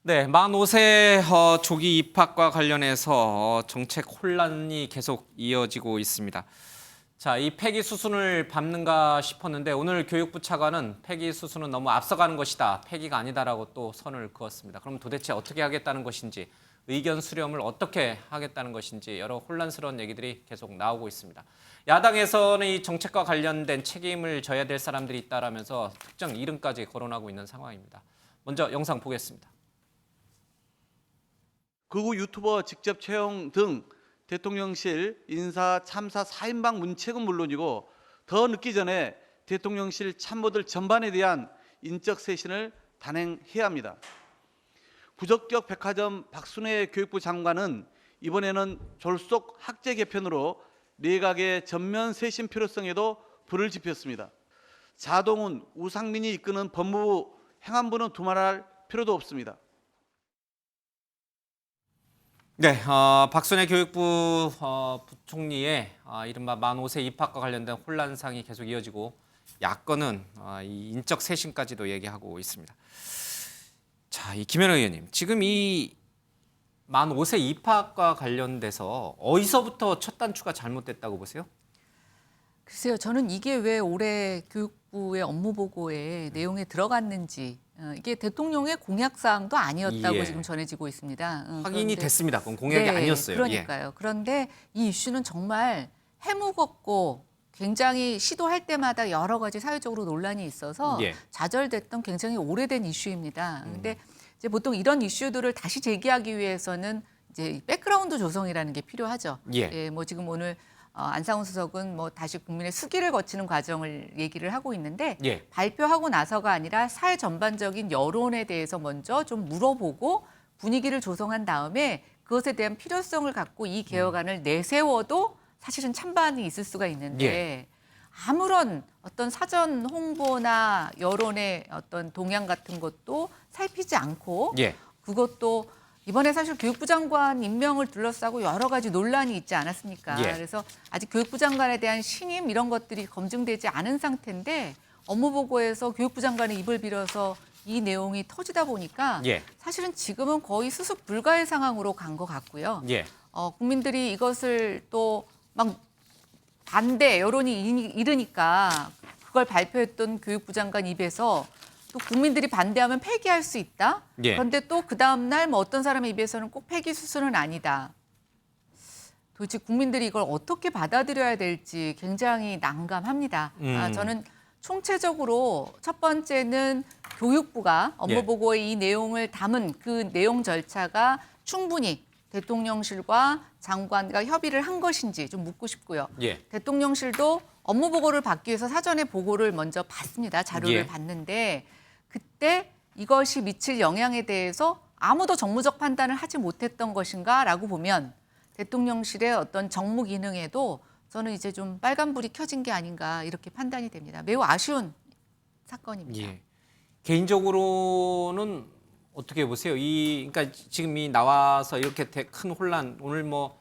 네, 만 5세 조기 입학과 관련해서 정책 혼란이 계속 이어지고 있습니다. 자, 이 폐기 수순을 밟는가 싶었는데 오늘 교육부 차관은 폐기 수순은 너무 앞서가는 것이다. 폐기가 아니다라고 또 선을 그었습니다. 그럼 도대체 어떻게 하겠다는 것인지, 의견 수렴을 어떻게 하겠다는 것인지 여러 혼란스러운 얘기들이 계속 나오고 있습니다. 야당에서는 이 정책과 관련된 책임을 져야 될 사람들이 있다라면서 특정 이름까지 거론하고 있는 상황입니다. 먼저 영상 보겠습니다. 극우 유튜버 직접 채용 등 대통령실 인사 참사 4인방 문책은 물론이고 더 늦기 전에 대통령실 참모들 전반에 대한 인적 쇄신을 단행해야 합니다. 부적격 백화점 박순애 교육부 장관은 이번에는 졸속 학제 개편으로 내각의 전면 쇄신 필요성에도 불을 지폈습니다. 자동훈, 우상민이 이끄는 법무부, 행안부는 두말할 필요도 없습니다. 네, 박순애 교육부 부총리의 이른바 만 5세 입학과 관련된 혼란상이 계속 이어지고 야권은 이 인적 쇄신까지도 얘기하고 있습니다. 자, 이 김현우 의원님, 지금 이 만 5세 입학과 관련돼서 어디서부터 첫 단추가 잘못됐다고 보세요? 글쎄요, 저는 이게 왜 올해 교육부의 업무 보고에 내용에 들어갔는지 이게 대통령의 공약 사항도 아니었다고 예. 지금 전해지고 있습니다. 확인이 그런데 됐습니다. 그건 공약이 네, 아니었어요. 그러니까요. 그런데 이 이슈는 정말 해묵었고 굉장히 시도할 때마다 여러 가지 사회적으로 논란이 있어서 예. 좌절됐던 굉장히 오래된 이슈입니다. 근데 이제 보통 이런 이슈들을 다시 제기하기 위해서는 이제 백그라운드 조성이라는 게 필요하죠. 예. 뭐 지금 오늘 안상훈 수석은 뭐 다시 국민의 수기를 거치는 과정을 얘기를 하고 있는데 예. 발표하고 나서가 아니라 사회 전반적인 여론에 대해서 먼저 좀 물어보고 분위기를 조성한 다음에 그것에 대한 필요성을 갖고 이 개혁안을 내세워도 사실은 찬반이 있을 수가 있는데 예. 아무런 어떤 사전 홍보나 여론의 어떤 동향 같은 것도 살피지 않고 예. 그것도 이번에 사실 교육부 장관 임명을 둘러싸고 여러 가지 논란이 있지 않았습니까? 예. 그래서 아직 교육부 장관에 대한 신임 이런 것들이 검증되지 않은 상태인데 업무보고에서 교육부 장관의 입을 빌어서 이 내용이 터지다 보니까 예. 사실은 지금은 거의 수습 불가의 상황으로 간 것 같고요. 예. 국민들이 이것을 또 막 반대 여론이 이르니까 그걸 발표했던 교육부 장관 입에서 또 국민들이 반대하면 폐기할 수 있다. 예. 그런데 또 그 다음 날 뭐 어떤 사람의 입에서는 꼭 폐기 수순은 아니다. 도대체 국민들이 이걸 어떻게 받아들여야 될지 굉장히 난감합니다. 저는 총체적으로 첫 번째는 교육부가 업무 보고에 이 내용을 담은 그 내용 절차가 충분히 대통령실과 장관과 협의를 한 것인지 좀 묻고 싶고요. 예. 대통령실도 업무 보고를 받기 위해서 사전에 보고를 먼저 받습니다. 자료를 예. 받는데 그때 이것이 미칠 영향에 대해서 아무도 정무적 판단을 하지 못했던 것인가라고 보면 대통령실의 어떤 정무 기능에도 저는 이제 좀 빨간불이 켜진 게 아닌가 이렇게 판단이 됩니다. 매우 아쉬운 사건입니다. 예. 개인적으로는 어떻게 보세요? 그러니까 지금 이 나와서 이렇게 큰 혼란, 오늘 뭐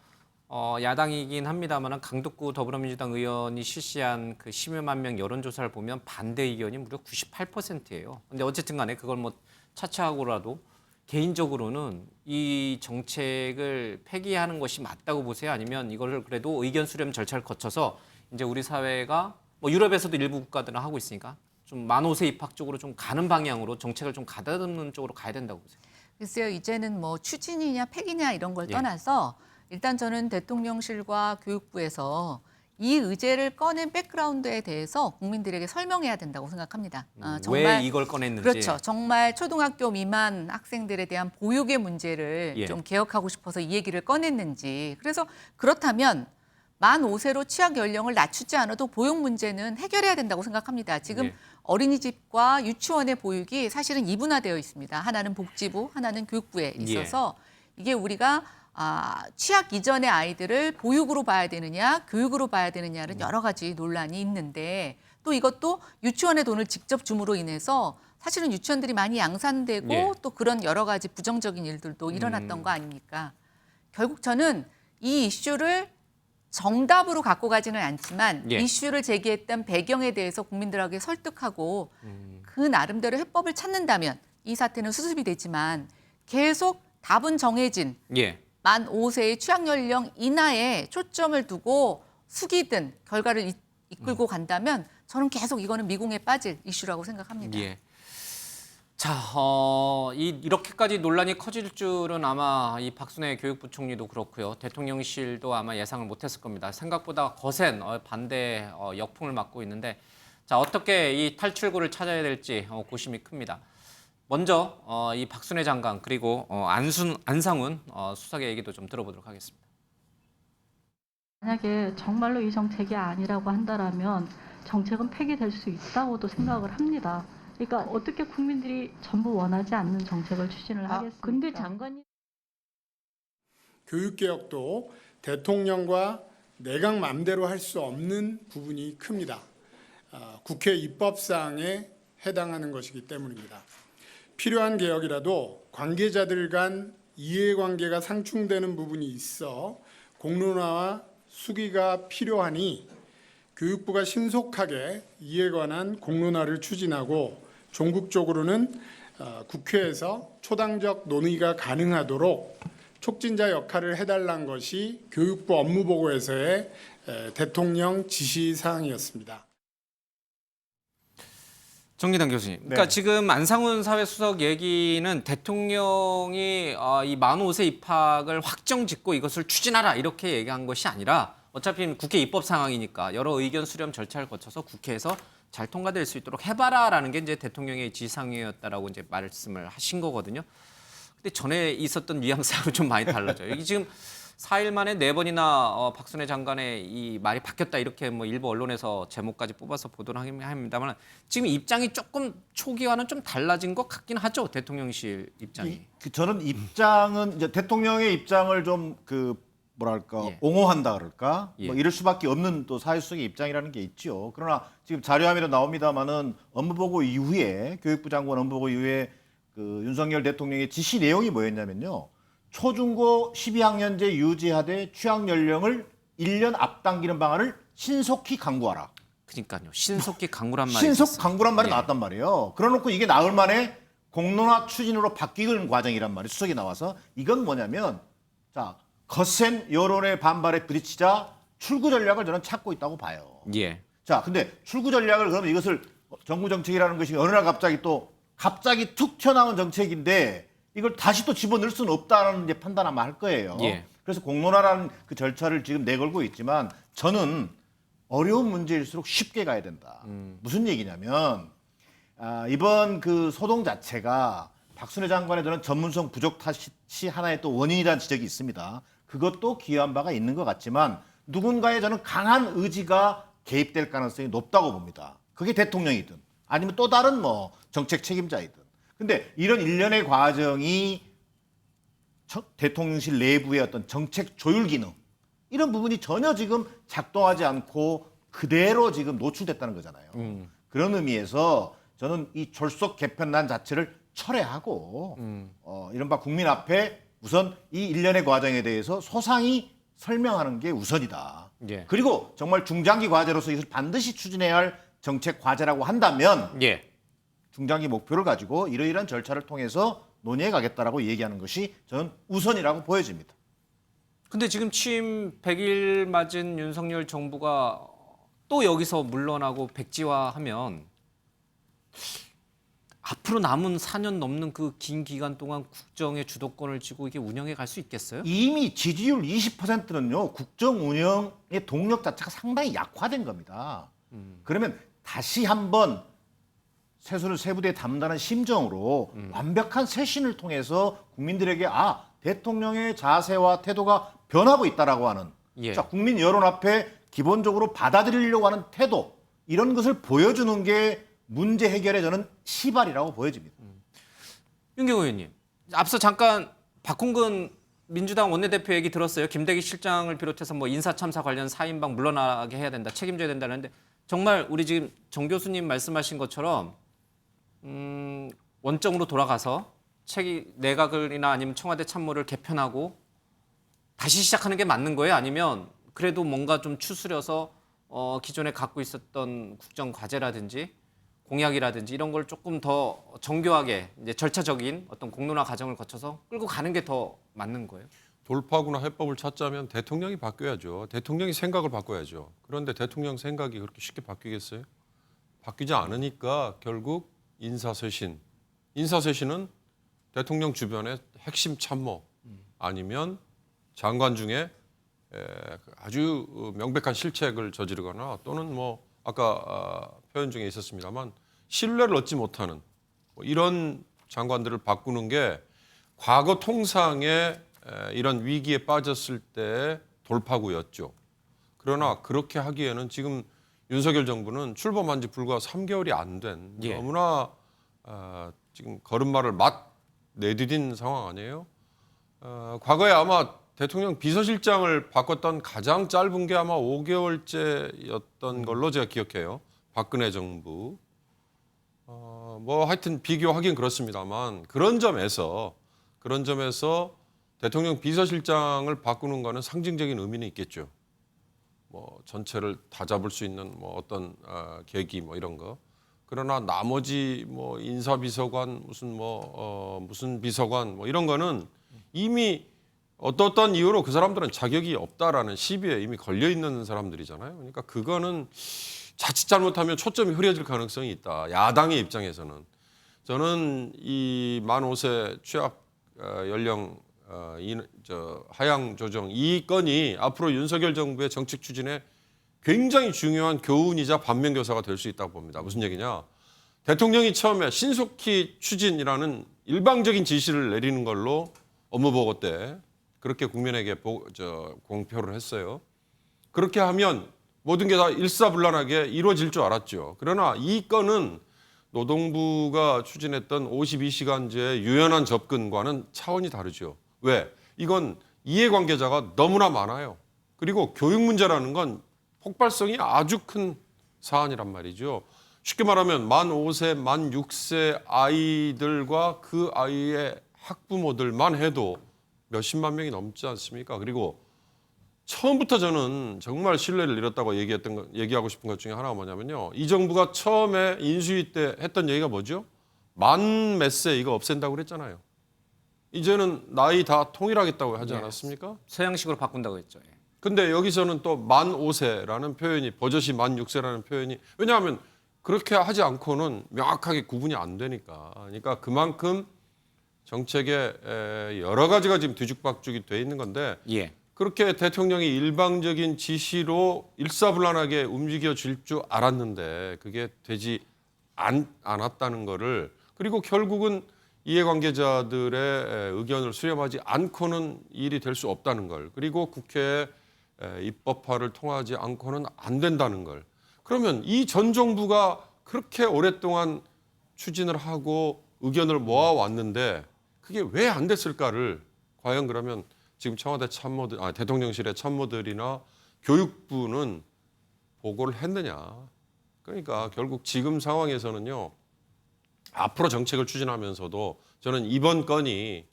야당이긴 합니다만 강덕구 더불어민주당 의원이 실시한 그 10여만 명 여론조사를 보면 반대 의견이 무려 98%예요. 근데 어쨌든 간에 그걸 뭐 차치하고라도 개인적으로는 이 정책을 폐기하는 것이 맞다고 보세요? 아니면 이거를 그래도 의견 수렴 절차를 거쳐서 이제 우리 사회가 뭐 유럽에서도 일부 국가들은 하고 있으니까 좀 만 5세 입학 쪽으로 좀 가는 방향으로 정책을 좀 가다듬는 쪽으로 가야 된다고 보세요? 글쎄요, 이제는 뭐 추진이냐 폐기냐 이런 걸 예. 떠나서 일단 저는 대통령실과 교육부에서 이 의제를 꺼낸 백그라운드에 대해서 국민들에게 설명해야 된다고 생각합니다. 왜 이걸 꺼냈는지. 그렇죠. 정말 초등학교 미만 학생들에 대한 보육의 문제를 예. 좀 개혁하고 싶어서 이 얘기를 꺼냈는지. 그래서 그렇다면 만 5세로 취학 연령을 낮추지 않아도 보육 문제는 해결해야 된다고 생각합니다. 지금 예. 어린이집과 유치원의 보육이 사실은 이분화되어 있습니다. 하나는 복지부, 하나는 교육부에 있어서 이게 우리가 취학 이전의 아이들을 보육으로 봐야 되느냐, 교육으로 봐야 되느냐는 여러 가지 논란이 있는데 또 이것도 유치원의 돈을 직접 줌으로 인해서 사실은 유치원들이 많이 양산되고 예. 또 그런 여러 가지 부정적인 일들도 일어났던 거 아닙니까? 결국 저는 이 이슈를 정답으로 갖고 가지는 않지만 예. 이슈를 제기했던 배경에 대해서 국민들에게 설득하고 그 나름대로 해법을 찾는다면 이 사태는 수습이 되지만 계속 답은 정해진 예. 만 5세의 취약 연령 인하에 초점을 두고 숙이든 결과를 이끌고 간다면 저는 계속 이거는 미궁에 빠질 이슈라고 생각합니다. 예. 자, 이렇게까지 논란이 커질 줄은 아마 이 박순애 교육부 총리도 그렇고요. 대통령실도 아마 예상을 못했을 겁니다. 생각보다 거센 반대 역풍을 맞고 있는데, 자, 어떻게 이 탈출구를 찾아야 될지 고심이 큽니다. 먼저 이 박순애 장관 그리고 안상훈 수석의 얘기도 좀 들어보도록 하겠습니다. 만약에 정말로 이 정책이 아니라고 한다라면 정책은 폐기될 수 있다고도 생각을 합니다. 그러니까 어떻게 국민들이 전부 원하지 않는 정책을 추진을 하겠습니까? 근데 장관이 교육개혁도 대통령과 내각 맘대로 할 수 없는 부분이 큽니다. 국회 입법사항에 해당하는 것이기 때문입니다. 필요한 개혁이라도 관계자들 간 이해관계가 상충되는 부분이 있어 공론화와 수기가 필요하니 교육부가 신속하게 이에 관한 공론화를 추진하고 종국적으로는 국회에서 초당적 논의가 가능하도록 촉진자 역할을 해달라는 것이 교육부 업무보고에서의 대통령 지시사항이었습니다. 정기당 교수님, 그러니까 네. 지금 안상훈 사회수석 얘기는 대통령이 이 만 5세 입학을 확정짓고 이것을 추진하라 이렇게 얘기한 것이 아니라 어차피 국회 입법 상황이니까 여러 의견 수렴 절차를 거쳐서 국회에서 잘 통과될 수 있도록 해봐라라는 게 이제 대통령의 지상이었다라고 이제 말씀을 하신 거거든요. 근데 전에 있었던 뉘앙스하고 좀 많이 달라져요. 이게 지금 4일 만에 4번이나 박순애 장관의 이 말이 바뀌었다 이렇게 뭐 일부 언론에서 제목까지 뽑아서 보도를 합니다만 지금 입장이 조금 초기와는 좀 달라진 것 같긴 하죠. 대통령실 입장이. 저는 입장은 이제 대통령의 입장을 좀 뭐랄까 예. 옹호한다 그럴까 예. 뭐 이럴 수밖에 없는 또 사회수석의 입장이라는 게 있죠. 그러나 지금 자료화면에 나옵니다만은 업무보고 이후에 교육부 장관 업무보고 이후에 윤석열 대통령의 지시 내용이 뭐였냐면요. 초중고 12학년제 유지하되 취학 연령을 1년 앞당기는 방안을 신속히 강구하라. 그러니까요. 신속히 강구란 말이 신속 있었어요. 강구란 말이 예. 나왔단 말이에요. 그래놓고 이게 나흘 만에 공론화 추진으로 바뀌는 과정이란 말이에요. 수석이 나와서 이건 뭐냐면 자 거센 여론의 반발에 부딪히자 출구 전략을 저는 찾고 있다고 봐요. 예. 자, 근데 출구 전략을 그러면 이것을 정부 정책이라는 것이 어느 날 갑자기 툭 튀어나온 정책인데 이걸 다시 또 집어넣을 수는 없다는 이제 판단 아마 할 거예요. 예. 그래서 공론화라는 그 절차를 지금 내걸고 있지만 저는 어려운 문제일수록 쉽게 가야 된다. 무슨 얘기냐면 이번 그 소동 자체가 박순애 장관의 저는 전문성 부족 탓이 하나의 또 원인이라는 지적이 있습니다. 그것도 기여한 바가 있는 것 같지만 누군가의 저는 강한 의지가 개입될 가능성이 높다고 봅니다. 그게 대통령이든 아니면 또 다른 뭐 정책 책임자이든. 근데 이런 일련의 과정이 대통령실 내부의 어떤 정책 조율 기능 이런 부분이 전혀 지금 작동하지 않고 그대로 지금 노출됐다는 거잖아요. 그런 의미에서 저는 이 졸속 개편안 자체를 철회하고 이른바 국민 앞에 우선 이 일련의 과정에 대해서 소상히 설명하는 게 우선이다. 예. 그리고 정말 중장기 과제로서 이것을 반드시 추진해야 할 정책 과제라고 한다면 예. 중장기 목표를 가지고 이러이러한 절차를 통해서 논의해 가겠다라고 얘기하는 것이 저는 우선이라고 보여집니다. 근데 지금 취임 100일 맞은 윤석열 정부가 또 여기서 물러나고 백지화하면 앞으로 남은 4년 넘는 그 긴 기간 동안 국정의 주도권을 쥐고 이게 운영해 갈 수 있겠어요? 이미 지지율 20%는요 국정 운영의 동력 자체가 상당히 약화된 겁니다. 그러면 다시 한번 세수를 세부대에 담다는 심정으로 완벽한 쇄신을 통해서 국민들에게 대통령의 자세와 태도가 변하고 있다라고 하는 예. 자, 국민 여론 앞에 기본적으로 받아들이려고 하는 태도 이런 것을 보여주는 게 문제 해결에 저는 시발이라고 보여집니다. 윤경호 의원님, 앞서 잠깐 박홍근 민주당 원내대표 얘기 들었어요. 김대기 실장을 비롯해서 뭐 인사참사 관련 4인방 물러나게 해야 된다, 책임져야 된다는데 정말 우리 지금 정 교수님 말씀하신 것처럼 원점으로 돌아가서 내각을이나 아니면 청와대 참모를 개편하고 다시 시작하는 게 맞는 거예요? 아니면 그래도 뭔가 좀 추스려서 기존에 갖고 있었던 국정 과제라든지 공약이라든지 이런 걸 조금 더 정교하게 이제 절차적인 어떤 공론화 과정을 거쳐서 끌고 가는 게 더 맞는 거예요? 돌파구나 해법을 찾자면 대통령이 바뀌어야죠. 대통령이 생각을 바꿔야죠. 그런데 대통령 생각이 그렇게 쉽게 바뀌겠어요? 바뀌지 않으니까 결국 인사쇄신. 인사쇄신은 대통령 주변의 핵심 참모 아니면 장관 중에 아주 명백한 실책을 저지르거나 또는 뭐 아까 표현 중에 있었습니다만 신뢰를 얻지 못하는 뭐 이런 장관들을 바꾸는 게 과거 통상의 이런 위기에 빠졌을 때 돌파구였죠. 그러나 그렇게 하기에는 지금 윤석열 정부는 출범한 지 불과 3개월이 안 된 예. 너무나 지금 걸음마를 막 내디딘 상황 아니에요? 과거에 아마 대통령 비서실장을 바꿨던 가장 짧은 게 아마 5개월째였던 걸로 제가 기억해요. 박근혜 정부. 뭐 하여튼 비교하긴 그렇습니다만 그런 점에서 대통령 비서실장을 바꾸는 거는 상징적인 의미는 있겠죠. 뭐 전체를 다 잡을 수 있는 뭐 어떤 계기 뭐 이런 거. 그러나 나머지 뭐 인사비서관 무슨 비서관 뭐 이런 거는 이미 어떤 이유로 그 사람들은 자격이 없다라는 시비에 이미 걸려 있는 사람들이잖아요. 그러니까 그거는 자칫 잘못하면 초점이 흐려질 가능성이 있다. 야당의 입장에서는 저는 이 만 5세 취약 연령 하향 조정 이 건이 앞으로 윤석열 정부의 정책 추진에 굉장히 중요한 교훈이자 반면교사가 될 수 있다고 봅니다. 무슨 얘기냐? 대통령이 처음에 신속히 추진이라는 일방적인 지시를 내리는 걸로 업무보고 때 그렇게 국민에게 공표를 했어요. 그렇게 하면 모든 게 다 일사불란하게 이루어질 줄 알았죠. 그러나 이 건은 노동부가 추진했던 52시간제의 유연한 접근과는 차원이 다르죠. 왜? 이건 이해관계자가 너무나 많아요. 그리고 교육 문제라는 건 폭발성이 아주 큰 사안이란 말이죠. 쉽게 말하면 만 5세, 만 6세 아이들과 그 아이의 학부모들만 해도 몇십만 명이 넘지 않습니까? 그리고 처음부터 저는 정말 신뢰를 잃었다고 얘기하고 싶은 것 중에 하나가 뭐냐면요. 이 정부가 처음에 인수위 때 했던 얘기가 뭐죠? 만 몇 세 이거 없앤다고 그랬잖아요. 이제는 나이 다 통일하겠다고 하지 않았습니까? 서양식으로 바꾼다고 했죠. 예. 근데 여기서는 또 만 5세라는 표현이 버젓이 만 6세라는 표현이 왜냐하면 그렇게 하지 않고는 명확하게 구분이 안 되니까. 그러니까 그만큼 정책에 여러 가지가 지금 뒤죽박죽이 돼 있는 건데 예. 그렇게 대통령이 일방적인 지시로 일사불란하게 움직여질 줄 알았는데 그게 되지 않았다는 거를 그리고 결국은 이해관계자들의 의견을 수렴하지 않고는 일이 될 수 없다는 걸 그리고 국회 입법화를 통하지 않고는 안 된다는 걸 그러면 이 전 정부가 그렇게 오랫동안 추진을 하고 의견을 모아왔는데 그게 왜 안 됐을까를 과연 그러면 지금 청와대 참모들, 대통령실의 참모들이나 교육부는 보고를 했느냐. 그러니까 결국 지금 상황에서는요. 앞으로 정책을 추진하면서도 저는 이번 건이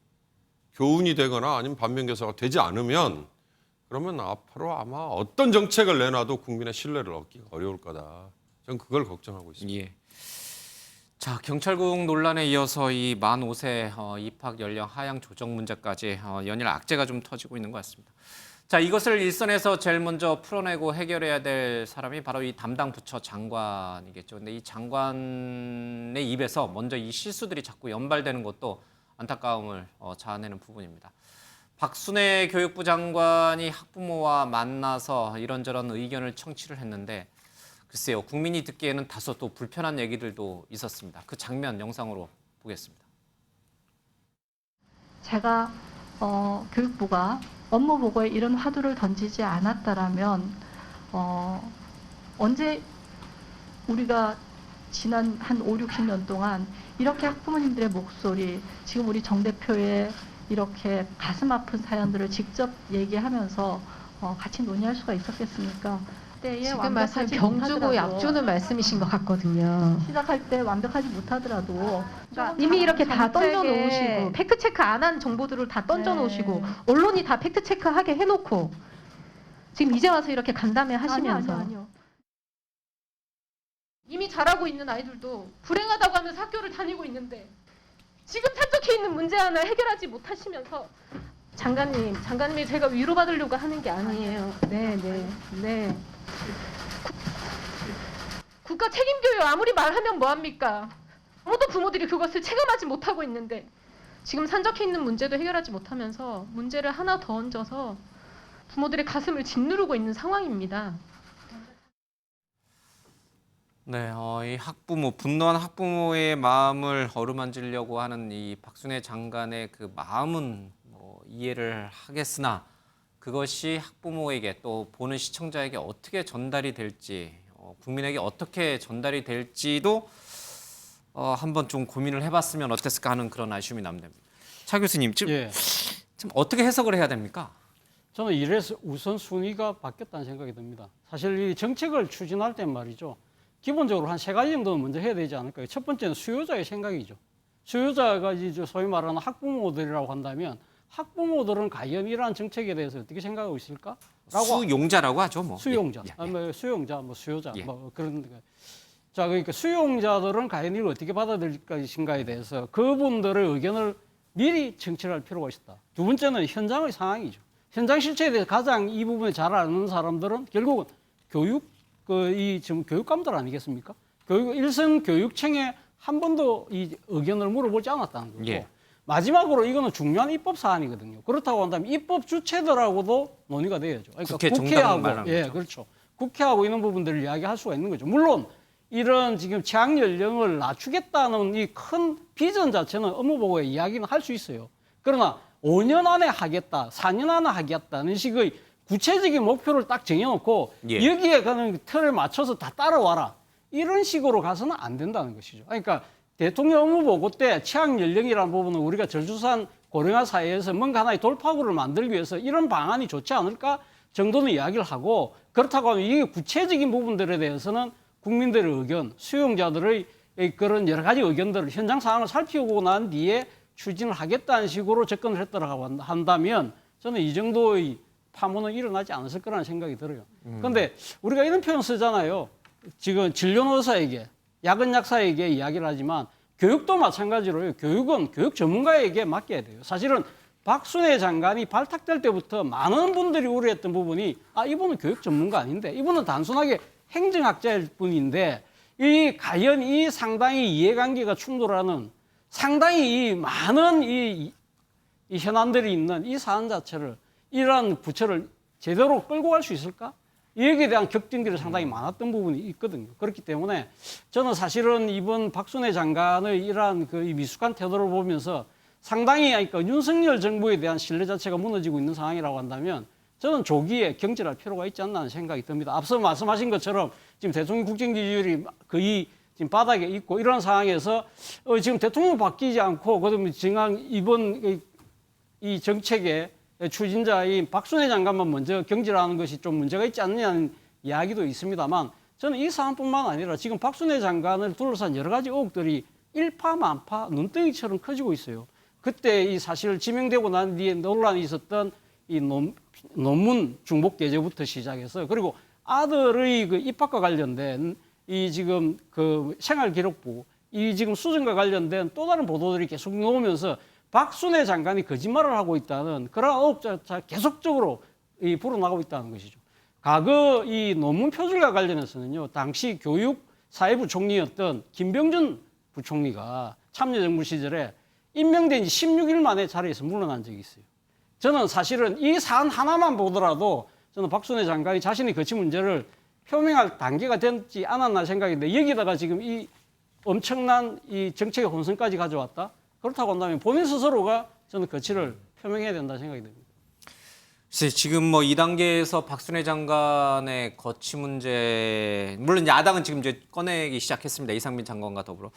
교훈이 되거나 아니면 반면교사가 되지 않으면 그러면 앞으로 아마 어떤 정책을 내놔도 국민의 신뢰를 얻기가 어려울 거다. 저는 그걸 걱정하고 있습니다. 예. 자, 경찰국 논란에 이어서 이 만 5세 입학 연령 하향 조정 문제까지 연일 악재가 좀 터지고 있는 것 같습니다. 자, 이것을 일선에서 제일 먼저 풀어내고 해결해야 될 사람이 바로 이 담당 부처 장관이겠죠. 근데 이 장관의 입에서 먼저 이 실수들이 자꾸 연발되는 것도 안타까움을 자아내는 부분입니다. 박순애 교육부 장관이 학부모와 만나서 이런저런 의견을 청취를 했는데 글쎄요, 국민이 듣기에는 다소 또 불편한 얘기들도 있었습니다. 그 장면 영상으로 보겠습니다. 제가 교육부가 업무 보고에 이런 화두를 던지지 않았다라면 언제 우리가 지난 한 5, 60년 동안 이렇게 학부모님들의 목소리, 지금 우리 정 대표의 이렇게 가슴 아픈 사연들을 직접 얘기하면서 같이 논의할 수가 있었겠습니까? 지금 말씀 병주고 약주는 말씀이신 것 같거든요. 시작할 때 완벽하지 못하더라도 그러니까 이미 이렇게 다 정책에 던져놓으시고 팩트 체크 안 한 정보들을 다 던져놓으시고 언론이 다 팩트 체크하게 해놓고 지금 이제 와서 이렇게 간담회 하시면서 아니요. 이미 잘하고 있는 아이들도 불행하다고 하면서 학교를 다니고 있는데 지금 산적해 있는 문제 하나 해결하지 못하시면서 장관님이 제가 위로받으려고 하는 게 아니에요. 네. 국가 책임교육 아무리 말하면 뭐합니까? 아무도 부모들이 그것을 체감하지 못하고 있는데 지금 산적해 있는 문제도 해결하지 못하면서 문제를 하나 더 얹어서 부모들의 가슴을 짓누르고 있는 상황입니다. 네, 이 학부모, 분노한 학부모의 마음을 어루만지려고 하는 이 박순애 장관의 그 마음은 뭐 이해를 하겠으나 그것이 학부모에게 또 보는 시청자에게 어떻게 전달이 될지, 국민에게 어떻게 전달이 될지도 한번 좀 고민을 해봤으면 어땠을까 하는 그런 아쉬움이 남됩니다. 차 교수님, 지금 어떻게 해석을 해야 됩니까? 저는 이래서 우선순위가 바뀌었다는 생각이 듭니다. 사실 이 정책을 추진할 땐 말이죠. 기본적으로 한 3가지 정도는 먼저 해야 되지 않을까요? 첫 번째는 수요자의 생각이죠. 수요자가 이제 소위 말하는 학부모들이라고 한다면 학부모들은 과연 이러한 정책에 대해서 어떻게 생각하고 있을까? 수용자라고 하죠, 뭐. 수용자, 수용자, 수요자, 그런. 자, 그러니까 수용자들은 과연 이걸 어떻게 받아들일 것인가에 대해서 그분들의 의견을 미리 청취할 필요가 있다. 두 번째는 현장의 상황이죠. 현장 실체에 대해서 가장 이 부분을 잘 아는 사람들은 결국은 지금 교육감들 아니겠습니까? 일선 교육청에 한 번도 이 의견을 물어보지 않았다는 거고. 예. 마지막으로 이거는 중요한 입법 사안이거든요. 그렇다고 한다면 입법 주체들하고도 논의가 돼야죠. 그러니까 국회 정당을 말하는 예, 거죠. 그렇죠. 국회하고 이런 부분들을 이야기할 수가 있는 거죠. 물론 이런 지금 취학 연령을 낮추겠다는 이 큰 비전 자체는 업무보고에 이야기는 할 수 있어요. 그러나 5년 안에 하겠다, 4년 안에 하겠다는 식의 구체적인 목표를 딱 정해놓고 여기에 가는 틀에 맞춰서 다 따라와라. 이런 식으로 가서는 안 된다는 것이죠. 그러니까 대통령 업무보고 때 취학 연령이라는 부분은 우리가 저출산 고령화 사회에서 뭔가 하나의 돌파구를 만들기 위해서 이런 방안이 좋지 않을까 정도는 이야기를 하고, 그렇다고 하면 이게 구체적인 부분들에 대해서는 국민들의 의견, 수용자들의 그런 여러 가지 의견들을 현장 상황을 살피고 난 뒤에 추진을 하겠다는 식으로 접근을 했다고 한다면 저는 이 정도의 파문은 일어나지 않았을 거라는 생각이 들어요. 그런데 우리가 이런 표현 쓰잖아요. 지금 진료의사에게, 야근약사에게 이야기를 하지만 교육도 마찬가지로요. 교육은 교육 전문가에게 맡겨야 돼요. 사실은 박순애 장관이 발탁될 때부터 많은 분들이 우려했던 부분이 이분은 교육 전문가 아닌데, 이분은 단순하게 행정학자일 뿐인데 과연 이 상당히 이해관계가 충돌하는 상당히 이 많은 이 현안들이 있는 이 사안 자체를 이러한 부처를 제대로 끌고 갈 수 있을까? 여기에 대한 격정들이 상당히 많았던 부분이 있거든요. 그렇기 때문에 저는 사실은 이번 박순애 장관의 이러한 그 미숙한 태도를 보면서 상당히 그러니까 윤석열 정부에 대한 신뢰 자체가 무너지고 있는 상황이라고 한다면 저는 조기에 경질할 필요가 있지 않나 하는 생각이 듭니다. 앞서 말씀하신 것처럼 지금 대통령 국정 지지율이 거의 지금 바닥에 있고 이런 상황에서 지금 대통령 바뀌지 않고 그다음에 이번 이 정책의 추진자인 박순애 장관만 먼저 경질하는 것이 좀 문제가 있지 않느냐는 이야기도 있습니다만 저는 이 사안뿐만 아니라 지금 박순애 장관을 둘러싼 여러 가지 의혹들이 일파만파 눈덩이처럼 커지고 있어요. 그때 이 사실 지명되고 난 뒤에 논란이 있었던 이 논문 중복 게재부터 시작해서 그리고 아들의 그 입학과 관련된 이 지금 그 생활기록부 이 지금 수정과 관련된 또 다른 보도들이 계속 나오면서 박순애 장관이 거짓말을 하고 있다는 그런 의혹자가 계속적으로 불어나고 있다는 것이죠. 과거 이 논문 표절과 관련해서는요, 당시 교육사회부 총리였던 김병준 부총리가 참여정부 시절에 임명된 지 16일 만에 자리에서 물러난 적이 있어요. 저는 사실은 이 사안 하나만 보더라도 저는 박순애 장관이 자신이 거친 문제를 표명할 단계가 되지 않았나 생각인데 여기다가 지금 이 엄청난 이 정책의 혼선까지 가져왔다? 그렇다고 한다면 본인 스스로가 저는 거취를 표명해야 된다 생각이 듭니다. 지금 뭐 2단계에서 박순애 장관의 거취 문제, 물론 야당은 지금 이제 꺼내기 시작했습니다. 이상민 장관과 더불어.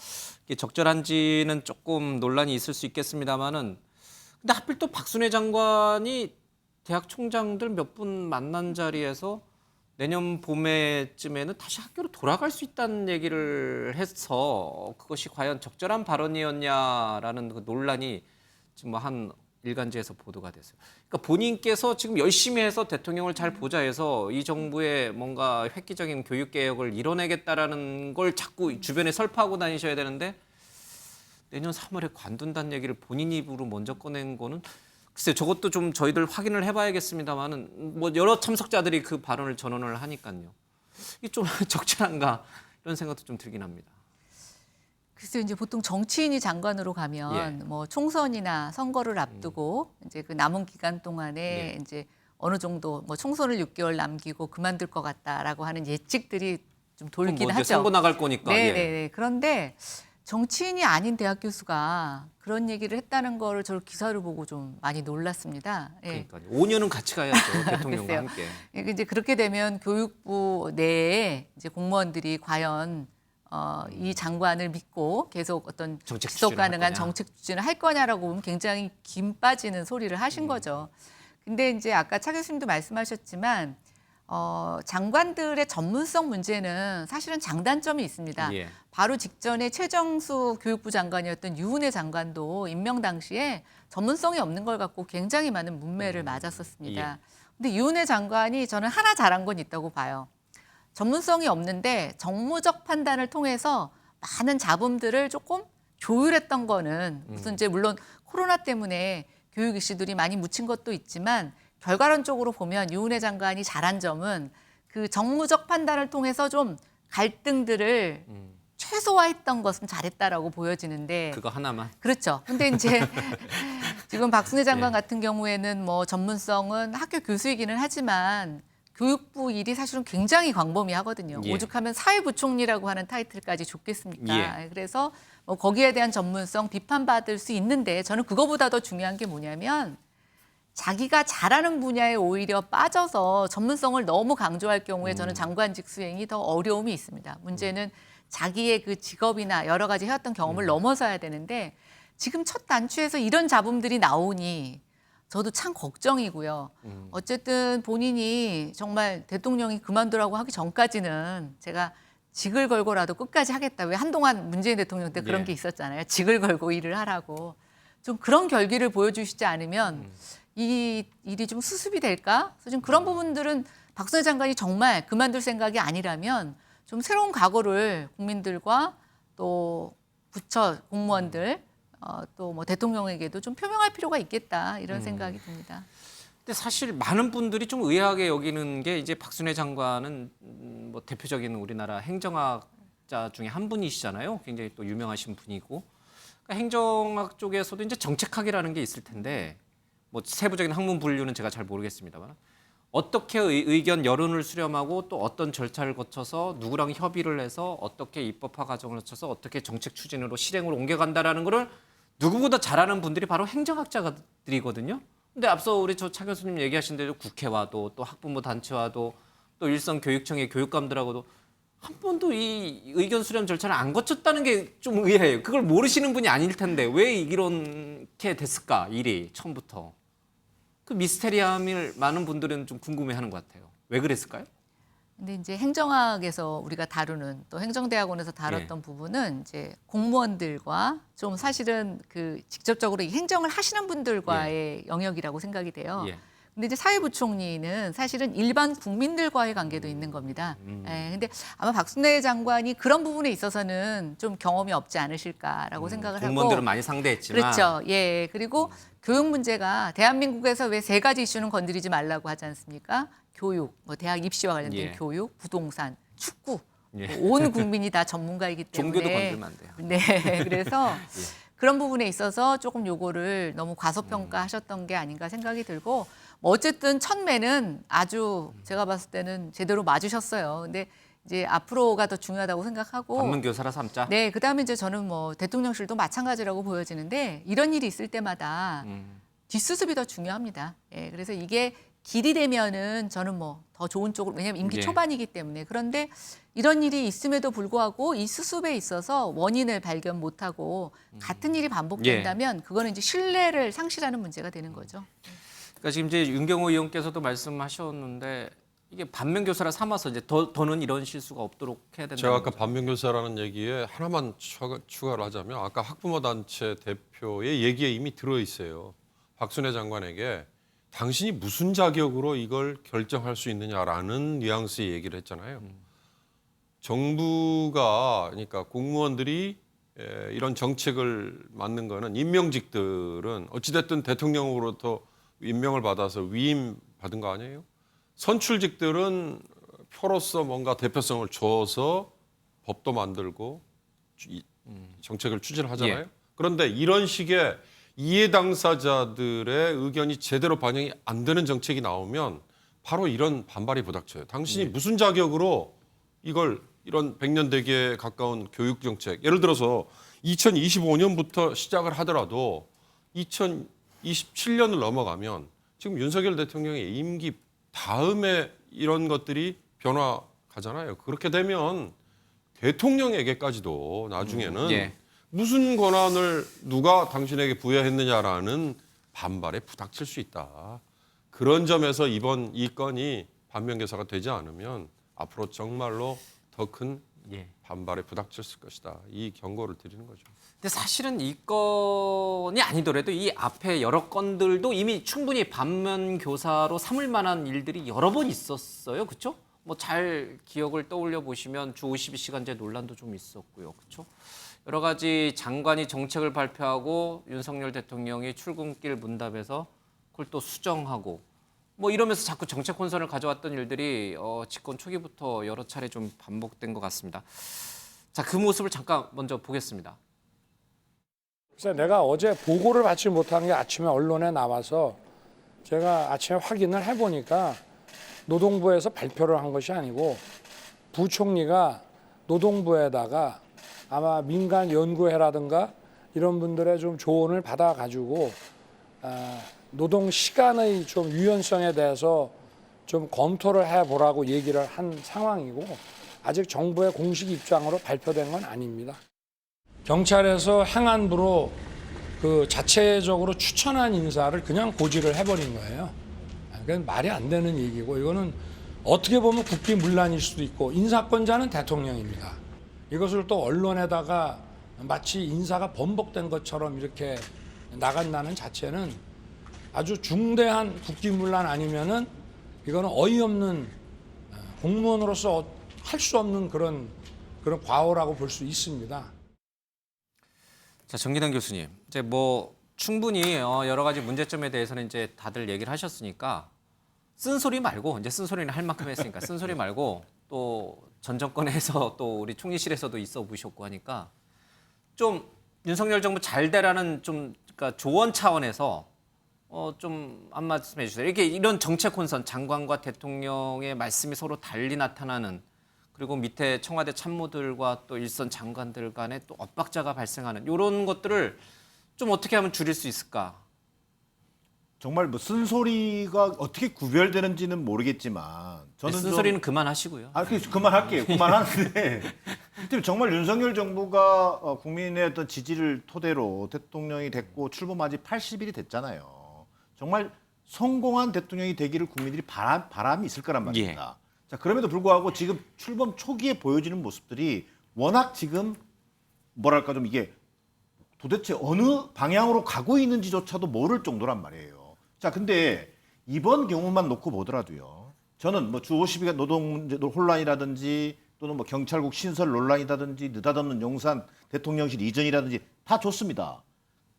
이게 적절한지는 조금 논란이 있을 수 있겠습니다만은, 근데 하필 또 박순애 장관이 대학 총장들 몇 분 만난 자리에서 내년 봄에쯤에는 다시 학교로 돌아갈 수 있다는 얘기를 해서 그것이 과연 적절한 발언이었냐라는 그 논란이 지금 뭐 한 일간지에서 보도가 됐어요. 그러니까 본인께서 지금 열심히 해서 대통령을 잘 보자 해서 이 정부의 뭔가 획기적인 교육 개혁을 이뤄내겠다라는 걸 자꾸 주변에 설파하고 다니셔야 되는데 내년 3월에 관둔다는 얘기를 본인 입으로 먼저 꺼낸 거는 글쎄요. 저것도 좀 저희들 확인을 해봐야겠습니다만은 뭐 여러 참석자들이 그 발언을 전언을 하니까요. 이게 좀 적절한가 이런 생각도 좀 들긴 합니다. 글쎄요, 이제 보통 정치인이 장관으로 가면 예. 뭐 총선이나 선거를 앞두고 이제 그 남은 기간 동안에 예. 이제 어느 정도 뭐 총선을 6개월 남기고 그만둘 것 같다라고 하는 예측들이 좀 돌긴 뭐 이제 하죠. 선거 나갈 거니까. 예. 네네네. 그런데 정치인이 아닌 대학 교수가 그런 얘기를 했다는 거를 저 기사를 보고 좀 많이 놀랐습니다. 예. 그러니까요. 5년은 같이 가야죠. 대통령과 글쎄요. 함께. 이제 그렇게 되면 교육부 내에 이제 공무원들이 과연 이 장관을 믿고 계속 어떤 정책 지속 추진을 할 가능한 거냐. 정책 추진을 할 거냐라고 보면 굉장히 김 빠지는 소리를 하신 거죠. 근데 이제 아까 차 교수님도 말씀하셨지만 장관들의 전문성 문제는 사실은 장단점이 있습니다. 예. 바로 직전에 최정수 교육부 장관이었던 유은혜 장관도 임명 당시에 전문성이 없는 걸 갖고 굉장히 많은 문매를 맞았었습니다. 근데 유은혜 장관이 저는 하나 잘한 건 있다고 봐요. 전문성이 없는데 정무적 판단을 통해서 많은 잡음들을 조금 조율했던 거는 무슨 이제 물론 코로나 때문에 교육 이슈들이 많이 묻힌 것도 있지만 결과론적으로 보면 유은혜 장관이 잘한 점은 그 정무적 판단을 통해서 좀 갈등들을 최소화했던 것은 잘했다라고 보여지는데 그거 하나만. 그렇죠. 근데 이제 지금 박순애 장관 예. 같은 경우에는 뭐 전문성은 학교 교수이기는 하지만 교육부 일이 사실은 굉장히 광범위하거든요. 예. 오죽하면 사회부총리라고 하는 타이틀까지 줬겠습니까? 예. 그래서 뭐 거기에 대한 전문성 비판받을 수 있는데 저는 그거보다 더 중요한 게 뭐냐면 자기가 잘하는 분야에 오히려 빠져서 전문성을 너무 강조할 경우에 저는 장관직 수행이 더 어려움이 있습니다. 문제는 자기의 그 직업이나 여러 가지 해왔던 경험을 넘어서야 되는데 지금 첫 단추에서 이런 잡음들이 나오니 저도 참 걱정이고요. 어쨌든 본인이 정말 대통령이 그만두라고 하기 전까지는 제가 직을 걸고라도 끝까지 하겠다. 왜 한동안 문재인 대통령 때 그런 예. 게 있었잖아요. 직을 걸고 일을 하라고. 좀 그런 결기를 보여주시지 않으면 이 일이 좀 수습이 될까? 그래서 좀 그런 부분들은 박순애 장관이 정말 그만둘 생각이 아니라면 좀 새로운 각오를 국민들과 또 부처 공무원들 또 뭐 대통령에게도 좀 표명할 필요가 있겠다 이런 생각이 듭니다. 근데 사실 많은 분들이 좀 의아하게 여기는 게 이제 박순애 장관은 뭐 대표적인 우리나라 행정학자 중에 한 분이시잖아요. 굉장히 또 유명하신 분이고. 그러니까 행정학 쪽에서도 이제 정책학이라는 게 있을 텐데 뭐 세부적인 학문 분류는 제가 잘 모르겠습니다만 어떻게 의견 여론을 수렴하고 또 어떤 절차를 거쳐서 누구랑 협의를 해서 어떻게 입법화 과정을 거쳐서 어떻게 정책 추진으로 실행으로 옮겨간다라는 거를 누구보다 잘하는 분들이 바로 행정학자들이거든요. 근데 앞서 우리 차 교수님 얘기하신 대로 국회와도 또 학부모 단체와도 또 일선 교육청의 교육감들하고도 한 번도 이 의견 수렴 절차를 안 거쳤다는 게 좀 의아해요. 그걸 모르시는 분이 아닐 텐데 왜 이렇게 됐을까 일이 처음부터. 그 미스테리함을 많은 분들은 좀 궁금해하는 것 같아요. 왜 그랬을까요? 근데 이제 행정학에서 우리가 다루는 또 행정대학원에서 다뤘던 부분은 이제 공무원들과 좀 사실은 그 직접적으로 이 행정을 하시는 분들과의 영역이라고 생각이 돼요. 예. 근데 이제 사회부총리는 사실은 일반 국민들과의 관계도 있는 겁니다. 예, 근데 아마 박순애 장관이 그런 부분에 있어서는 좀 경험이 없지 않으실까라고 생각을 하고. 공무원들은 많이 상대했지만 그렇죠. 예. 그리고 교육 문제가 대한민국에서 왜 세 가지 이슈는 건드리지 말라고 하지 않습니까? 교육, 뭐 대학 입시와 관련된 예. 교육, 부동산, 축구. 예. 뭐온 국민이 다 전문가이기 때문에. 종교도 건들면 안 돼요. 네. 그래서 그런 부분에 있어서 조금 요거를 너무 과소평가하셨던 게 아닌가 생각이 들고 뭐 어쨌든 첫매는 아주 제가 봤을 때는 제대로 맞으셨어요. 근데 이제 앞으로가 더 중요하다고 생각하고 반문교사라 삼자. 네, 그다음에 이제 저는 뭐 대통령실도 마찬가지라고 보여지는데 이런 일이 있을 때마다 뒷수습이 더 중요합니다. 예, 그래서 이게 길이 되면은 저는 뭐 더 좋은 쪽으로 왜냐하면 임기 예. 초반이기 때문에 그런데 이런 일이 있음에도 불구하고 이 수습에 있어서 원인을 발견 못하고 같은 일이 반복된다면 그거는 이제 신뢰를 상실하는 문제가 되는 거죠. 그러니까 지금 이제 윤경호 의원께서도 말씀하셨는데 이게 반면교사라 삼아서 이제 더는 이런 실수가 없도록 해야 된다. 제가 아까 반면교사라는 얘기에 하나만 추가를 하자면 아까 학부모 단체 대표의 얘기에 이미 들어 있어요. 박순애 장관에게 당신이 무슨 자격으로 이걸 결정할 수 있느냐라는 뉘앙스의 얘기를 했잖아요. 정부가 그러니까 공무원들이 이런 정책을 맡는 거는 임명직들은 어찌됐든 대통령으로부터 임명을 받아서 위임 받은 거 아니에요? 선출직들은 표로서 뭔가 대표성을 줘서 법도 만들고 정책을 추진을 하잖아요. 예. 그런데 이런 식의 이해 당사자들의 의견이 제대로 반영이 안 되는 정책이 나오면 바로 이런 반발이 부닥쳐요. 당신이 무슨 자격으로 이걸 이런 100년 대계에 가까운 교육 정책, 예를 들어서 2025년부터 시작을 하더라도 2027년을 넘어가면 지금 윤석열 대통령의 임기 다음에 이런 것들이 변화가잖아요. 그렇게 되면 대통령에게까지도 나중에는 예. 무슨 권한을 누가 당신에게 부여했느냐라는 반발에 부닥칠 수 있다. 그런 점에서 이번 이 건이 반면교사가 되지 않으면 앞으로 정말로 더 큰 예. 반발에 부닥쳤을 것이다. 이 경고를 드리는 거죠. 근데 사실은 이 건이 아니더라도 이 앞에 여러 건들도 이미 충분히 반면 교사로 삼을 만한 일들이 여러 번 있었어요. 그렇죠? 뭐 잘 기억을 떠올려 보시면 주 52시간제 논란도 좀 있었고요. 그렇죠? 여러 가지 장관이 정책을 발표하고 윤석열 대통령이 출근길 문답에서 그걸 또 수정하고 뭐 이러면서 자꾸 정책 혼선을 가져왔던 일들이 집권 초기부터 여러 차례 좀 반복된 것 같습니다. 자, 그 모습을 잠깐 먼저 보겠습니다. 그래서 내가 어제 보고를 받지 못한 게 아침에 언론에 나와서 제가 아침에 확인을 해보니까 노동부에서 발표를 한 것이 아니고 부총리가 노동부에다가 아마 민간 연구회라든가 이런 분들의 좀 조언을 받아가지고 노동 시간의 좀 유연성에 대해서 좀 검토를 해보라고 얘기를 한 상황이고 아직 정부의 공식 입장으로 발표된 건 아닙니다. 경찰에서 행안부로 그 자체적으로 추천한 인사를 그냥 고지를 해버린 거예요. 그건 말이 안 되는 얘기고 이거는 어떻게 보면 국기문란일 수도 있고 인사권자는 대통령입니다. 이것을 또 언론에다가 마치 인사가 번복된 것처럼 이렇게 나간다는 자체는 아주 중대한 국기문란 아니면은 이거는 어이없는 공무원으로서 할 수 없는 그런 과오라고 볼 수 있습니다. 자, 정기당 교수님, 이제 뭐 충분히 여러 가지 문제점에 대해서는 이제 다들 얘기를 하셨으니까 쓴소리 말고 이제 쓴소리는 할 만큼 했으니까 쓴소리 말고 또 전 정권에서 또 우리 총리실에서도 있어 보셨고 하니까 좀 윤석열 정부 잘 되라는 좀 그러니까 조언 차원에서 좀 한 말씀 해주세요. 이렇게 이런 정책 혼선, 장관과 대통령의 말씀이 서로 달리 나타나는 그리고 밑에 청와대 참모들과 또 일선 장관들 간에 또 엇박자가 발생하는 이런 것들을 좀 어떻게 하면 줄일 수 있을까? 정말 뭐 쓴소리가 어떻게 구별되는지는 모르겠지만 저는 쓴소리는 그만하시고요. 그만할게요. 그만하는데 정말 윤석열 정부가 국민의 어떤 지지를 토대로 대통령이 됐고 출범한 지 80일이 됐잖아요. 정말 성공한 대통령이 되기를 국민들이 바람이 있을 거란 말입니다. 자, 그럼에도 불구하고 지금 출범 초기에 보여지는 모습들이 워낙 지금 뭐랄까 좀 이게 도대체 어느 방향으로 가고 있는지조차도 모를 정도란 말이에요. 자, 근데 이번 경우만 놓고 보더라도요. 저는 뭐 주 50일간 노동 문제 혼란이라든지 또는 뭐 경찰국 신설 논란이라든지 느닷없는 용산 대통령실 이전이라든지 다 좋습니다.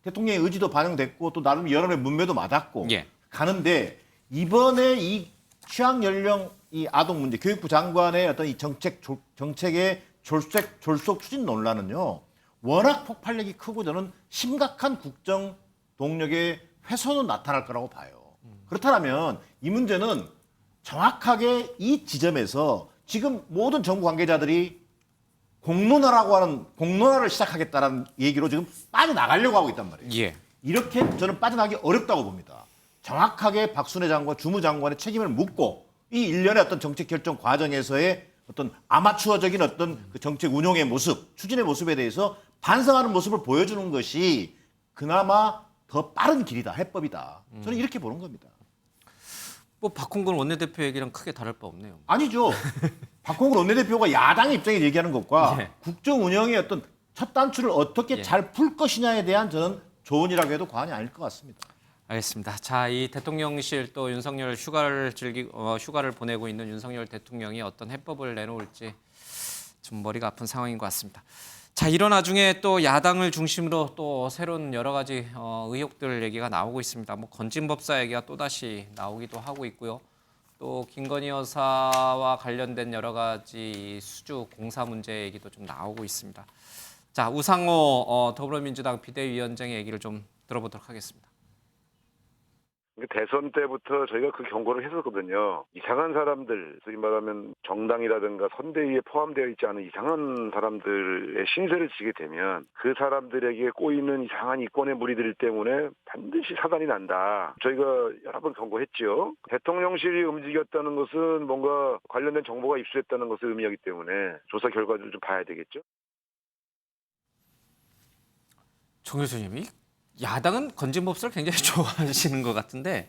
대통령의 의지도 반영됐고 또 나름 여론의 문매도 맞았고 가는데 이번에 이 취학 연령 이 아동 문제 교육부 장관의 어떤 이 정책의 졸속 추진 논란은요. 워낙 폭발력이 크고 저는 심각한 국정 동력의 훼손은 나타날 거라고 봐요. 그렇다면 이 문제는 정확하게 이 지점에서 지금 모든 정부 관계자들이 공론화라고 하는 공론화를 시작하겠다는 얘기로 지금 빠져나가려고 하고 있단 말이에요. 이렇게 저는 빠져나가기 어렵다고 봅니다. 정확하게 박순애 장관, 주무장관의 책임을 묻고 이 일련의 어떤 정책 결정 과정에서의 어떤 아마추어적인 어떤 그 정책 운용의 모습, 추진의 모습에 대해서 반성하는 모습을 보여주는 것이 그나마 더 빠른 길이다, 해법이다. 저는 이렇게 보는 겁니다. 뭐 박홍근 원내대표 얘기랑 크게 다를 바 없네요. 아니죠. 박홍근 원내대표가 야당의 입장에 얘기하는 것과 국정 운영의 어떤 첫 단추를 어떻게 잘 풀 것이냐에 대한 저는 조언이라고 해도 과언이 아닐 것 같습니다. 알겠습니다. 자, 이 대통령실 또 윤석열 휴가를 보내고 있는 윤석열 대통령이 어떤 해법을 내놓을지 좀 머리가 아픈 상황인 것 같습니다. 자, 이런 와중에 또 야당을 중심으로 또 새로운 여러 가지 의혹들 얘기가 나오고 있습니다. 뭐 건진법사 얘기가 또 다시 나오기도 하고 있고요. 또 김건희 여사와 관련된 여러 가지 수주 공사 문제 얘기도 좀 나오고 있습니다. 자, 우상호 더불어민주당 비대위원장의 얘기를 좀 들어보도록 하겠습니다. 대선 때부터 저희가 그 경고를 했었거든요. 이상한 사람들, 소위 말하면 정당이라든가 선대위에 포함되어 있지 않은 이상한 사람들의 신세를 지게 되면 그 사람들에게 꼬이는 이상한 이권의 무리들 때문에 반드시 사단이 난다. 저희가 여러 번 경고했죠. 대통령실이 움직였다는 것은 뭔가 관련된 정보가 입수했다는 것을 의미하기 때문에 조사 결과를 좀 봐야 되겠죠. 정 교수님이 야당은 건진법사를 굉장히 좋아하시는 것 같은데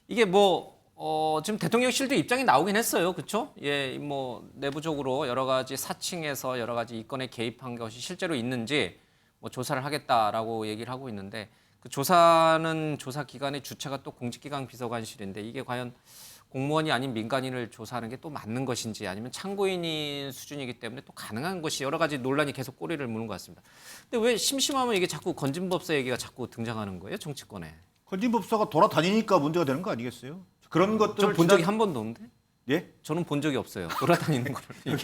이게 지금 대통령실도 입장이 나오긴 했어요, 그렇죠? 예, 뭐 내부적으로 여러 가지 사칭해서 여러 가지 이권에 개입한 것이 실제로 있는지 뭐 조사를 하겠다라고 얘기를 하고 있는데 그 조사는 조사 기관의 주체가 또 공직기강 비서관실인데 이게 과연 공무원이 아닌 민간인을 조사하는 게 또 맞는 것인지 아니면 참고인인 수준이기 때문에 또 가능한 것이 여러 가지 논란이 계속 꼬리를 무는 것 같습니다. 근데 왜 심심하면 이게 자꾸 건진법사 얘기가 자꾸 등장하는 거예요, 정치권에? 건진법사가 돌아다니니까 문제가 되는 거 아니겠어요? 그런 것들을 저는 본 적이 한 번도 없는데? 예? 저는 본 적이 없어요. 돌아다니는 거를.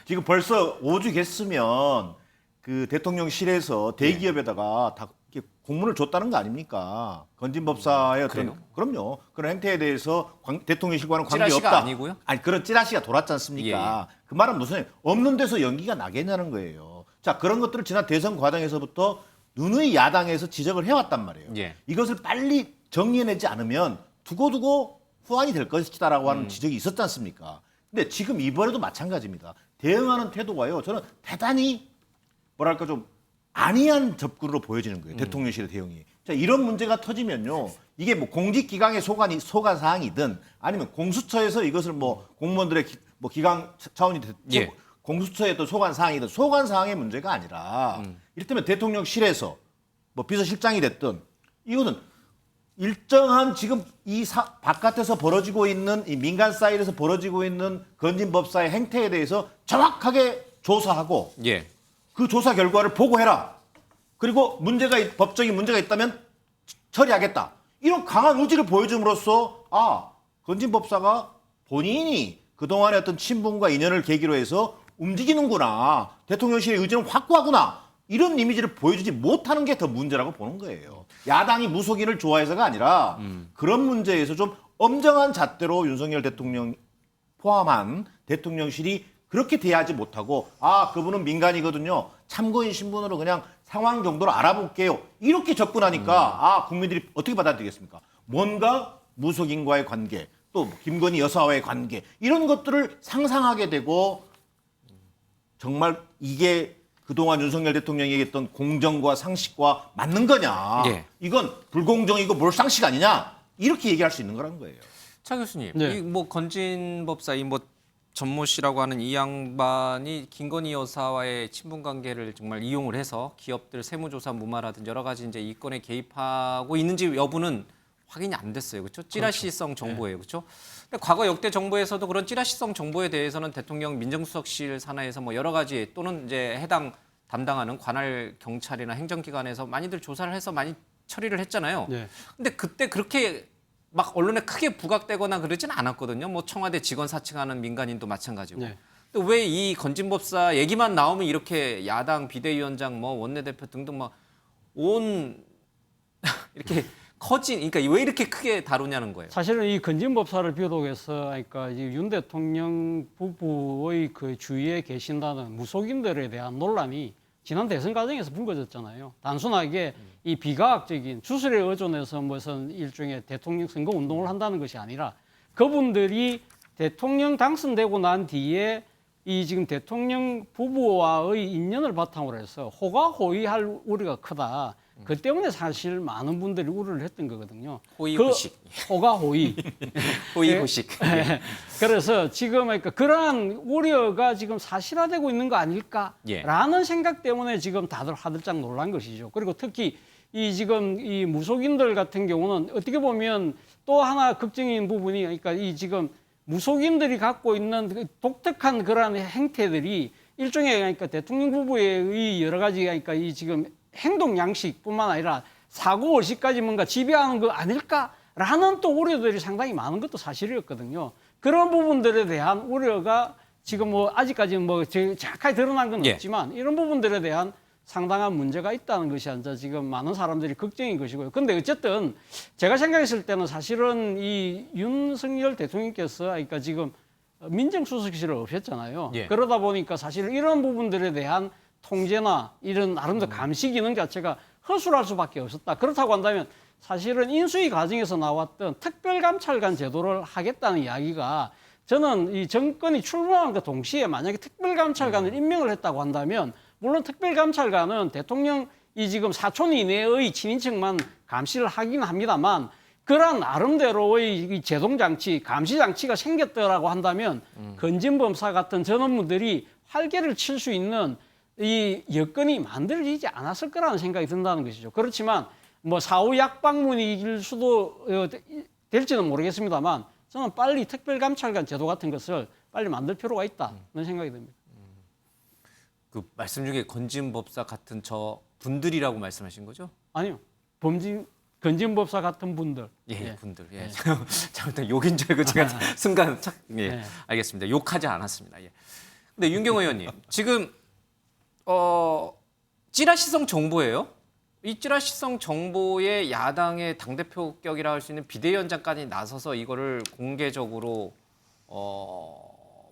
지금 벌써 오죽했으면 그 대통령실에서 대기업에다가 다 이렇게 공문을 줬다는 거 아닙니까? 건진법사의 어떤 그래요? 그럼요. 그런 행태에 대해서 대통령실과는 찌라시가 관계없다. 아니고요? 아니 그런 찌라시가 돌았지 않습니까? 그 말은 무슨 없는 데서 연기가 나겠냐는 거예요. 자, 그런 것들을 지난 대선 과정에서부터 누누이 야당에서 지적을 해왔단 말이에요. 예. 이것을 빨리 정리해내지 않으면 두고두고 후환이 될 것이다라고 하는 지적이 있었지 않습니까? 근데 지금 이번에도 마찬가지입니다. 대응하는 태도가요. 저는 대단히 뭐랄까 좀 안이한 접근으로 보여지는 거예요. 대통령실의 대응이. 자, 이런 문제가 터지면요. 이게 뭐 공직기강의 소관 사항이든 아니면 공수처에서 이것을 뭐 공무원들의 기강 차원이 예. 공수처의 어떤 소관 사항이든 소관 사항의 문제가 아니라 이를테면 대통령실에서 뭐 비서실장이 됐든 이거는 일정한 지금 바깥에서 벌어지고 있는 이 민간 사이드에서 벌어지고 있는 건진법사의 행태에 대해서 정확하게 조사하고 예. 그 조사 결과를 보고해라. 그리고 법적인 문제가 있다면 처리하겠다. 이런 강한 의지를 보여줌으로써 건진법사가 본인이 그동안의 어떤 친분과 인연을 계기로 해서 움직이는구나. 대통령실의 의지는 확고하구나. 이런 이미지를 보여주지 못하는 게 더 문제라고 보는 거예요. 야당이 무속인을 좋아해서가 아니라 그런 문제에서 좀 엄정한 잣대로 윤석열 대통령 포함한 대통령실이 그렇게 대하지 못하고 그분은 민간이거든요. 참고인 신분으로 그냥 상황 정도로 알아볼게요. 이렇게 접근하니까 국민들이 어떻게 받아들이겠습니까? 뭔가 무속인과의 관계, 또 김건희 여사와의 관계 이런 것들을 상상하게 되고 정말 이게 그동안 윤석열 대통령이 얘기했던 공정과 상식과 맞는 거냐. 예. 이건 불공정이고 몰상식 아니냐. 이렇게 얘기할 수 있는 거라는 거예요. 차 교수님, 네. 이 뭐 건진법사 전모 씨라고 하는 이 양반이 김건희 여사와의 친분 관계를 정말 이용을 해서 기업들 세무조사 무마라든지 여러 가지 이제 이권에 개입하고 있는지 여부는 확인이 안 됐어요, 그렇죠? 찌라시성 정보예요, 그렇죠? 근데 과거 역대 정부에서도 그런 찌라시성 정보에 대해서는 대통령 민정수석실 산하에서 뭐 여러 가지 또는 이제 해당 담당하는 관할 경찰이나 행정기관에서 많이들 조사를 해서 많이 처리를 했잖아요. 네. 근데 그때 그렇게 막 언론에 크게 부각되거나 그러진 않았거든요. 뭐 청와대 직원 사칭하는 민간인도 마찬가지고. 네. 또 왜 이 건진법사 얘기만 나오면 이렇게 야당 비대위원장 뭐 원내대표 등등 막 온 이렇게 그러니까 왜 이렇게 크게 다루냐는 거예요. 사실은 이 건진법사를 비롯해서 그러니까 윤 대통령 부부의 그 주위에 계신다는 무속인들에 대한 논란이 지난 대선 과정에서 불거졌잖아요. 단순하게 이 비과학적인 주술에 의존해서 무슨 일종의 대통령 선거 운동을 한다는 것이 아니라 그분들이 대통령 당선되고 난 뒤에 이 지금 대통령 부부와의 인연을 바탕으로 해서 호가호위할 우려가 크다. 그 때문에 사실 많은 분들이 우려를 했던 거거든요. 호의호식. 호가호위. 호의호식. 그래서 지금 그러니까 그러한 우려가 지금 사실화되고 있는 거 아닐까라는 예. 생각 때문에 지금 다들 화들짝 놀란 것이죠. 그리고 특히 이 지금 이 무속인들 같은 경우는 어떻게 보면 또 하나 걱정인 부분이, 그러니까 이 지금 무속인들이 갖고 있는 그 독특한 그러한 행태들이 일종의, 그러니까 대통령 부부의 여러 가지, 그러니까 이 지금 행동 양식뿐만 아니라 사고 의식까지 뭔가 지배하는 거 아닐까라는 또 우려들이 상당히 많은 것도 사실이었거든요. 그런 부분들에 대한 우려가 지금 뭐 아직까지는 뭐 정확하게 드러난 건 예. 없지만 이런 부분들에 대한 상당한 문제가 있다는 것이 이제 지금 많은 사람들이 걱정인 것이고요. 근데 어쨌든 제가 생각했을 때는 사실은 이 윤석열 대통령께서, 그러니까 지금 민정수석실을 없앴잖아요. 예. 그러다 보니까 사실 이런 부분들에 대한 통제나 이런 나름대로 감시 기능 자체가 허술할 수밖에 없었다. 그렇다고 한다면 사실은 인수위 과정에서 나왔던 특별감찰관 제도를 하겠다는 이야기가, 저는 이 정권이 출범함과 동시에 만약에 특별감찰관을 임명을 했다고 한다면, 물론 특별감찰관은 대통령 이 지금 사촌 이내의 친인척만 감시를 하긴 합니다만, 그런 나름대로의 이 제동장치, 감시장치가 생겼더라고 한다면 건진범사 같은 전원무들이 활개를 칠 수 있는 이 여건이 만들어지지 않았을 거라는 생각이 든다는 것이죠. 그렇지만 뭐 사후 약방문일 수도 될지는 모르겠습니다만, 저는 빨리 특별감찰관 제도 같은 것을 빨리 만들 필요가 있다는 생각이 듭니다. 그 말씀 중에 건진법사 같은 저 분들이라고 말씀하신 거죠? 아니요. 건진법사 같은 분들. 예, 분들. 예. 잘못된 욕인 줄 알고 제가 순간 예. 알겠습니다. 욕하지 않았습니다. 예. 근데 윤경호 의원님, 지금 찌라시성 정보예요? 이 찌라시성 정보에 야당의 당대표격이라 할 수 있는 비대위원장까지 나서서 이거를 공개적으로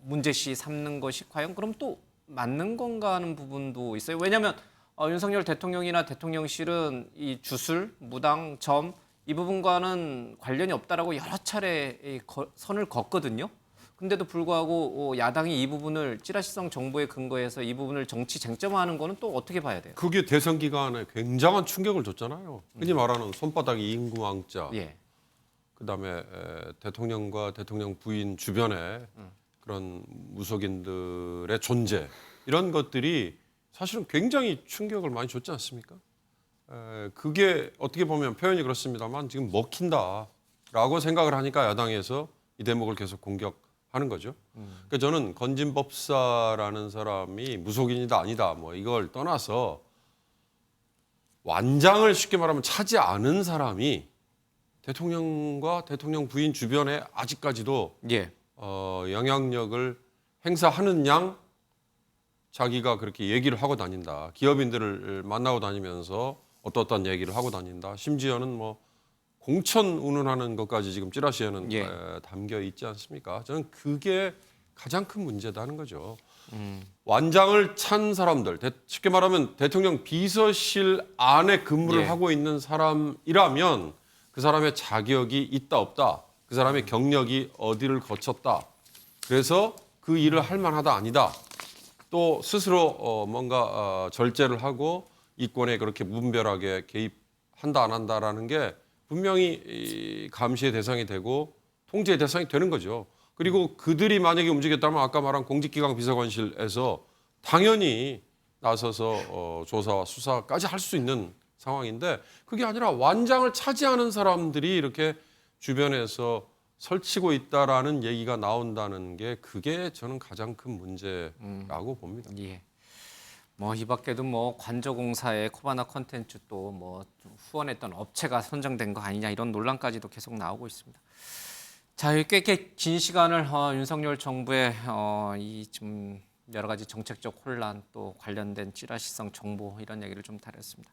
문제시 삼는 것이 과연 그럼 또 맞는 건가 하는 부분도 있어요. 왜냐하면 윤석열 대통령이나 대통령실은 이 주술, 무당, 점 이 부분과는 관련이 없다라고 여러 차례 선을 걷거든요. 근데도 불구하고 야당이 이 부분을 찌라시성 정보에 근거해서 이 부분을 정치 쟁점화하는 거는 또 어떻게 봐야 돼요? 그게 대선 기간에 굉장한 충격을 줬잖아요. 흔히 말하는 손바닥이 임금왕자. 예. 그다음에 대통령과 대통령 부인 주변에 그런 무속인들의 존재, 이런 것들이 사실은 굉장히 충격을 많이 줬지 않습니까? 그게 어떻게 보면 표현이 그렇습니다만 지금 먹힌다라고 생각을 하니까 야당에서 이 대목을 계속 공격하는 거죠. 그러니까 저는 건진법사라는 사람이 무속인이다 아니다 뭐 이걸 떠나서 완장을 쉽게 말하면 차지 않은 사람이 대통령과 대통령 부인 주변에 아직까지도 예. 영향력을 행사하는 양 자기가 그렇게 얘기를 하고 다닌다. 기업인들을 만나고 다니면서 어떠한 얘기를 하고 다닌다. 심지어는 뭐 공천 운운하는 것까지 지금 찌라시에는 예. 담겨 있지 않습니까? 저는 그게 가장 큰 문제다는 거죠. 완장을 찬 사람들, 쉽게 말하면 대통령 비서실 안에 근무를 예. 하고 있는 사람이라면 그 사람의 자격이 있다 없다, 그 사람의 경력이 어디를 거쳤다, 그래서 그 일을 할 만하다 아니다, 또 스스로 뭔가 절제를 하고 이권에 그렇게 무분별하게 개입한다 안 한다라는 게 분명히 감시의 대상이 되고 통제의 대상이 되는 거죠. 그리고 그들이 만약에 움직였다면 아까 말한 공직기강 비서관실에서 당연히 나서서 조사와 수사까지 할 수 있는 상황인데, 그게 아니라 완장을 차지하는 사람들이 이렇게 주변에서 설치고 있다라는 얘기가 나온다는 게, 그게 저는 가장 큰 문제라고 봅니다. 예. 뭐 이 밖에도 뭐 관저공사의 코바나 컨텐츠 또 뭐 후원했던 업체가 선정된 거 아니냐 이런 논란까지도 계속 나오고 있습니다. 자, 꽤 긴 시간을 윤석열 정부의 이 좀 여러 가지 정책적 혼란 또 관련된 찌라시성 정보 이런 얘기를 좀 다뤘습니다.